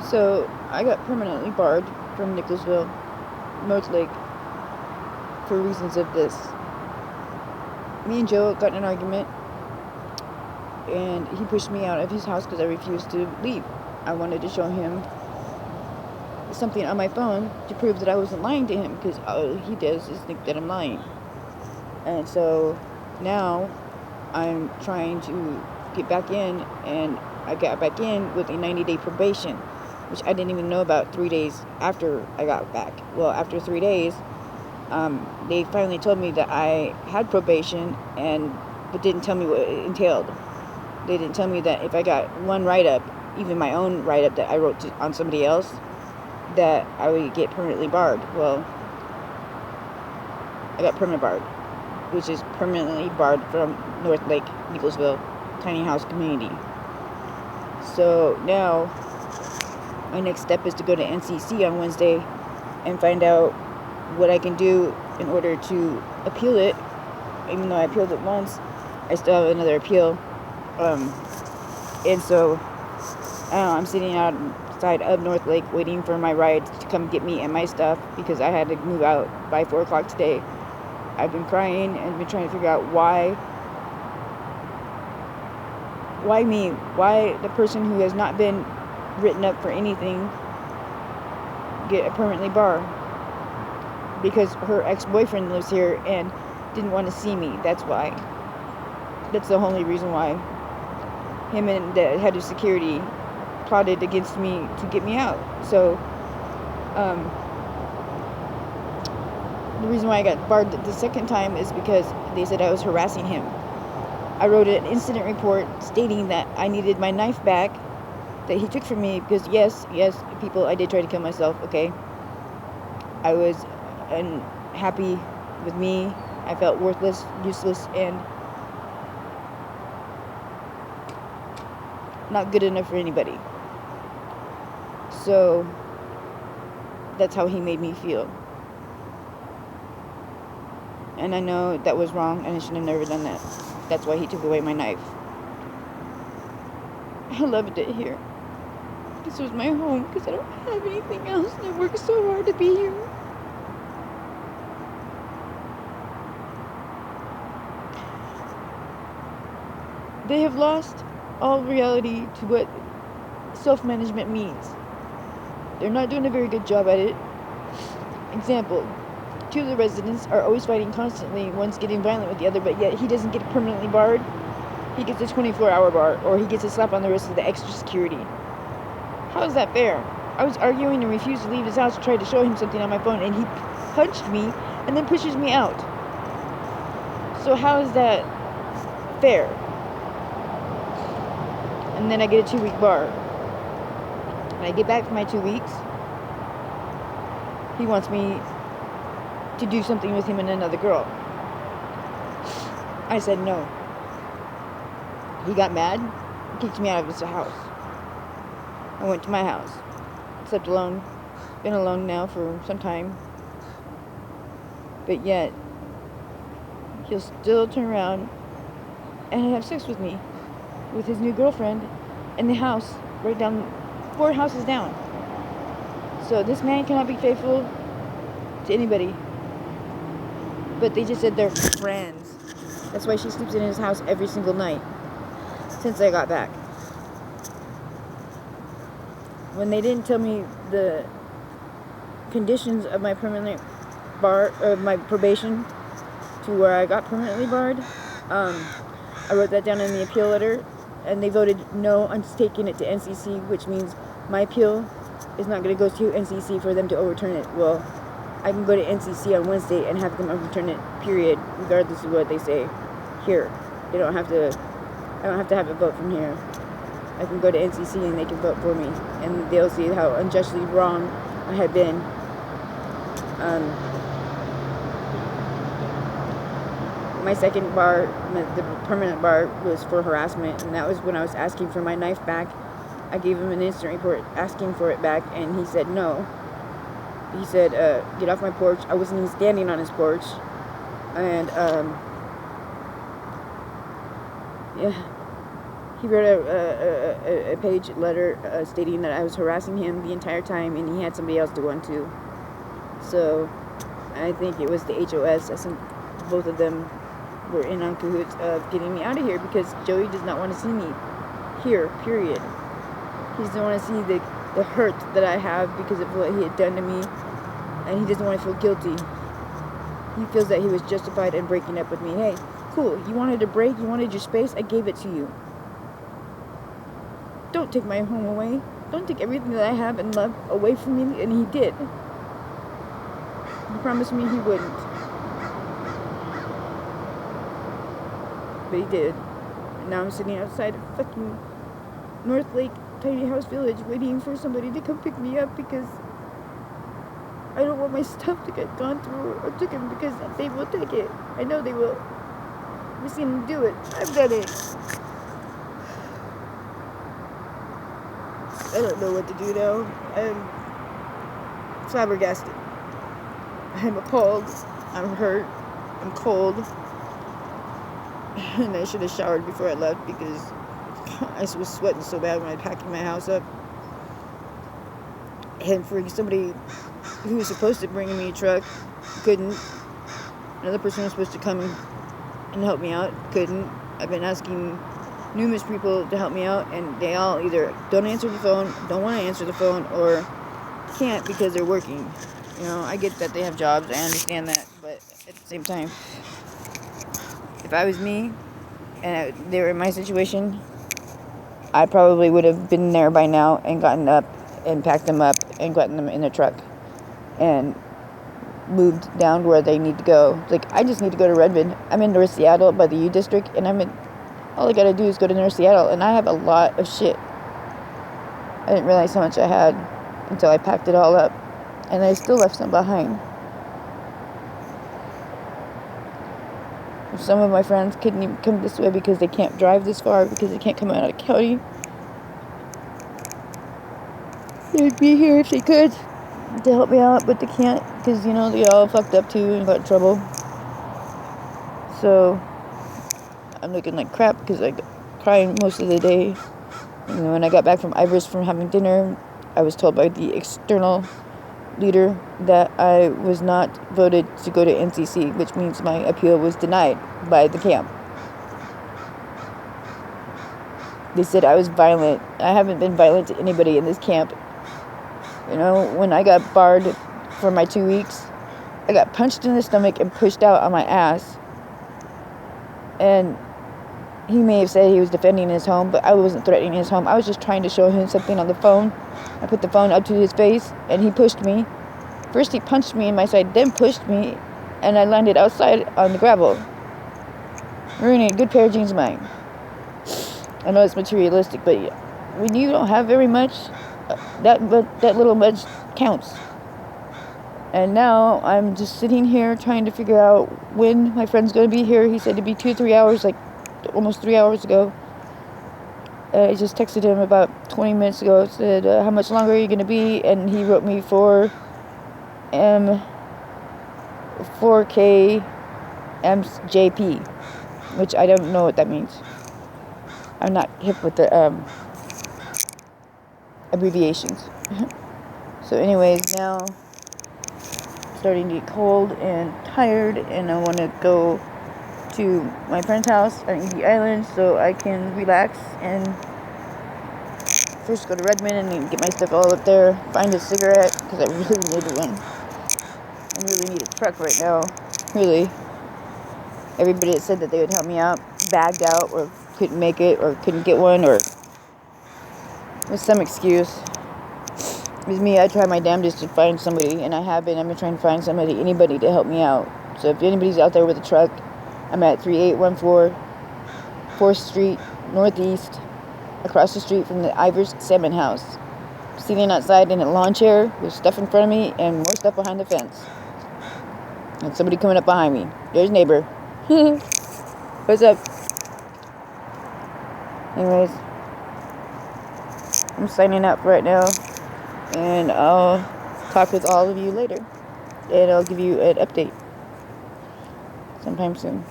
So I got permanently barred from Nicholasville, North Lake, for reasons of this. Me and Joe got in an argument, and he pushed me out of his house because I refused to leave. I wanted to show him something on my phone to prove that I wasn't lying to him, because all he does is think that I'm lying. And so now I'm trying to get back in, and I got back in with a 90-day probation, which I didn't even know about 3 days after I got back. Well, after 3 days, they finally told me that I had probation, but didn't tell me what it entailed. They didn't tell me that if I got one write-up, even my own write-up that I wrote on somebody else, that I would get permanently barred. Well, I got permanent barred, which is permanently barred from North Lake, Nicholasville, tiny house community. So now, my next step is to go to NCC on Wednesday and find out what I can do in order to appeal it. Even though I appealed it once, I still have another appeal. And so, I don't know, I'm sitting outside of North Lake waiting for my ride to come get me and my stuff, because I had to move out by 4 o'clock today. I've been crying and been trying to figure out why me? Why the person who has not been written up for anything get a permanently bar? Because her ex-boyfriend lives here and didn't want to see me. That's why. That's the only reason why. Him and the head of security plotted against me to get me out. So, the reason why I got barred the second time is because they said I was harassing him. I wrote an incident report stating that I needed my knife back that he took from me, because yes, people, I did try to kill myself, okay? I was unhappy with me. I felt worthless, useless, and not good enough for anybody. So, that's how he made me feel. And I know that was wrong, and I should have never done that. That's why he took away my knife. I loved it here. This was my home, because I don't have anything else, and I worked so hard to be here. They have lost all reality to what self-management means. They're not doing a very good job at it. Example, 2 of the residents are always fighting constantly, one's getting violent with the other, but yet he doesn't get permanently barred. He gets a 24-hour bar, or he gets a slap on the wrist of the extra security. How is that fair? I was arguing and refused to leave his house to try to show him something on my phone, and he punched me and then pushes me out. So how is that fair? And then I get a 2-week bar. When I get back from my 2 weeks, he wants me to do something with him and another girl. I said no. He got mad, kicked me out of his house. I went to my house, slept alone, been alone now for some time, but yet he'll still turn around and have sex with me, with his new girlfriend, in the house, right down, 4 houses down. So this man cannot be faithful to anybody. But they just said they're friends. That's why she sleeps in his house every single night since I got back. When they didn't tell me the conditions of my permanent bar, my probation to where I got permanently barred, I wrote that down in the appeal letter, and they voted no on taking it to NCC, which means my appeal is not going to go to NCC for them to overturn it. Well, I can go to NCC on Wednesday and have them overturn it, period, regardless of what they say here. I don't have to have a vote from here. I can go to NCC and they can vote for me, and they'll see how unjustly wrong I had been. My second bar, the permanent bar, was for harassment, and that was when I was asking for my knife back. I gave him an incident report asking for it back, and he said no. He said, get off my porch. I wasn't even standing on his porch. And, yeah. He wrote a page letter stating that I was harassing him the entire time, and he had somebody else to go into. So I think it was the HOS. I think both of them were in on cahoots of getting me out of here because Joey does not want to see me here, period. He doesn't want to see the hurt that I have because of what he had done to me, and he doesn't want to feel guilty. He feels that he was justified in breaking up with me. Hey, cool, you wanted a break, you wanted your space, I gave it to you. Don't take my home away. Don't take everything that I have and love away from me, and he did. He promised me he wouldn't. But he did. And now I'm sitting outside of fucking North Lake Tiny House Village waiting for somebody to come pick me up because I don't want my stuff to get gone through or taken because they will take it. I know they will. I've seen them do it. I've done it. I don't know what to do now. I'm flabbergasted. I'm appalled. I'm hurt. I'm cold. And I should have showered before I left because I was sweating so bad when I was packing my house up. And for somebody who was supposed to bring me a truck, couldn't. Another person was supposed to come and help me out, couldn't. I've been asking numerous people to help me out, and they all either don't answer the phone, don't want to answer the phone, or can't because they're working. You know, I get that they have jobs, I understand that, but at the same time, if I was me and they were in my situation, I probably would have been there by now and gotten up and packed them up and gotten them in the truck and moved down to where they need to go. Like, I just need to go to Redmond. I'm in North Seattle by the U District, and all I gotta do is go to North Seattle, and I have a lot of shit. I didn't realize how much I had until I packed it all up, and I still left some behind. Some of my friends couldn't even come this way because they can't drive this far, because they can't come out of county. They'd be here if they could to help me out, but they can't because, you know, they all fucked up too and got in trouble. So I'm looking like crap because I got crying most of the day. You know, when I got back from Ivers from having dinner, I was told by the external leader that I was not voted to go to NCC, which means my appeal was denied by the camp. They said I was violent. I haven't been violent to anybody in this camp. You know, when I got barred for my 2 weeks, I got punched in the stomach and pushed out on my ass. And he may have said he was defending his home, but I wasn't threatening his home. I was just trying to show him something on the phone. I put the phone up to his face, and he pushed me. First he punched me in my side, then pushed me, and I landed outside on the gravel, ruining a good pair of jeans of mine. I know it's materialistic, but when you don't have very much, that little much counts. And now I'm just sitting here trying to figure out when my friend's going to be here. He said it'd be 2 or 3 hours, like almost 3 hours ago. I just texted him about 20 minutes ago. Said, how much longer are you going to be? And he wrote me 4K MJP, which I don't know what that means. I'm not hip with the abbreviations. So anyways, now I'm starting to get cold and tired, and I want to go to my friend's house on Easy Island so I can relax and first go to Redmond and get my stuff all up there, find a cigarette, because I really need one. I really need a truck right now, really. Everybody that said that they would help me out bagged out or couldn't make it or couldn't get one or with some excuse. With me, I try my damnedest to find somebody, and I have been. I've been trying to find anybody to help me out. So if anybody's out there with a truck, I'm at 3814 4th Street, Northeast, across the street from the Ivers Salmon House. Sitting outside in a lawn chair with stuff in front of me and more stuff behind the fence. And somebody coming up behind me. There's neighbor. What's up? Anyways, I'm signing up right now, and I'll talk with all of you later, and I'll give you an update sometime soon.